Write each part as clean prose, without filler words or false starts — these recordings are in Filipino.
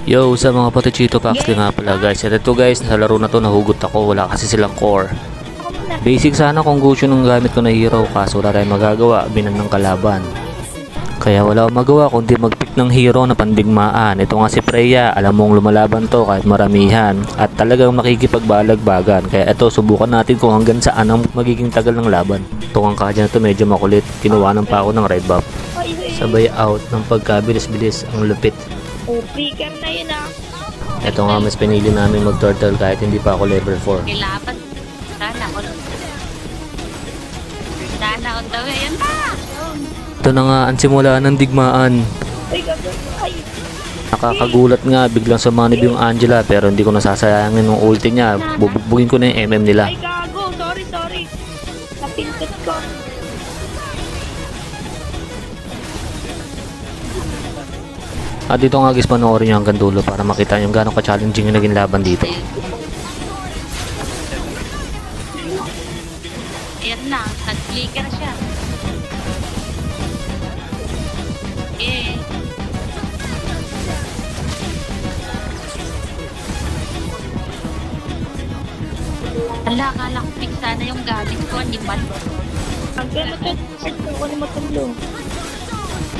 Yo, sa mga patichito packs nga pala guys. At ito guys, sa laro na to nahugot ako. Wala kasi silang core. Basic sana kung gusto nung gamit ko na hero, kaso wala tayong magagawa, binan ng kalaban. Kaya wala akong magawa kundi mag-pick ng hero na pandigmaan. Ito nga si Freya, alam mong lumalaban to kahit maramihan at talagang makikipagbalagbagan. Kaya ito, subukan natin kung hanggang saan ang magiging tagal ng laban. Itong ang kadya na to medyo makulit, kinuwanan pa ako ng red buff. Sabay out ng pagkabilis-bilis ang lupit. Picker na yun ah. Ito nga mas pinili namin mag-turtle kahit hindi pa ako level 4. Kailaban. Sana all. Sana on the way. Yan na! Ito na nga ang simula ng digmaan. Ay, gagawin. Ay. Nakakagulat nga, biglang sumanib yung Angela pero hindi ko nasasayangin ng ulti niya. Bubugbugin ko na yung MM nila. Ay, gago. Sorry. Napintot ko. At dito nga guys, panoorin nyo hanggang dulo para makita nyo gano'ng ka-challenging yung naging laban dito. Ayan na. Nag-flicker siya. Eh. Akala ko pick sana yung gamit ko. Hindi ba? Ang gano'n ko ni matulong.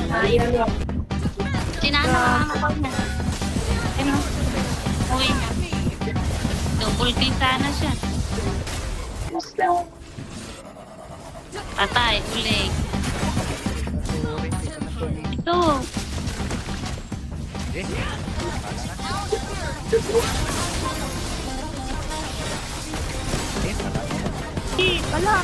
Ayaw. Sinana ako na. Ano? Uy. Double kill sana siya. Patay, uling. Ito. Wala.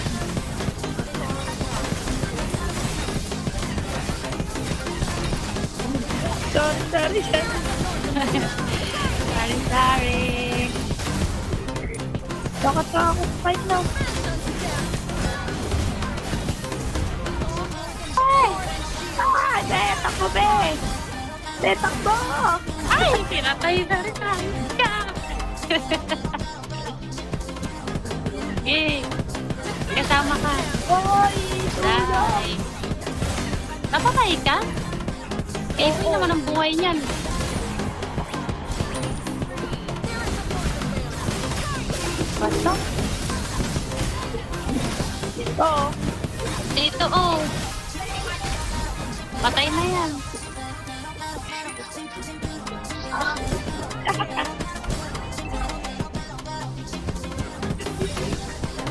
Sorry. Sorry. Bakit ako fight now? Ay! Takbo, be! Takbo! Ay, pinatay na rin tayo. Eh, kasama ka. Ay! Dahil. Napatay ka? Eh, sino naman ang buhay niyan? Basta? Ito. Dito, oh. Patay na yan.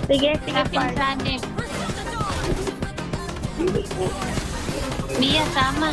Sige, Kapin par. sa Mia, sama.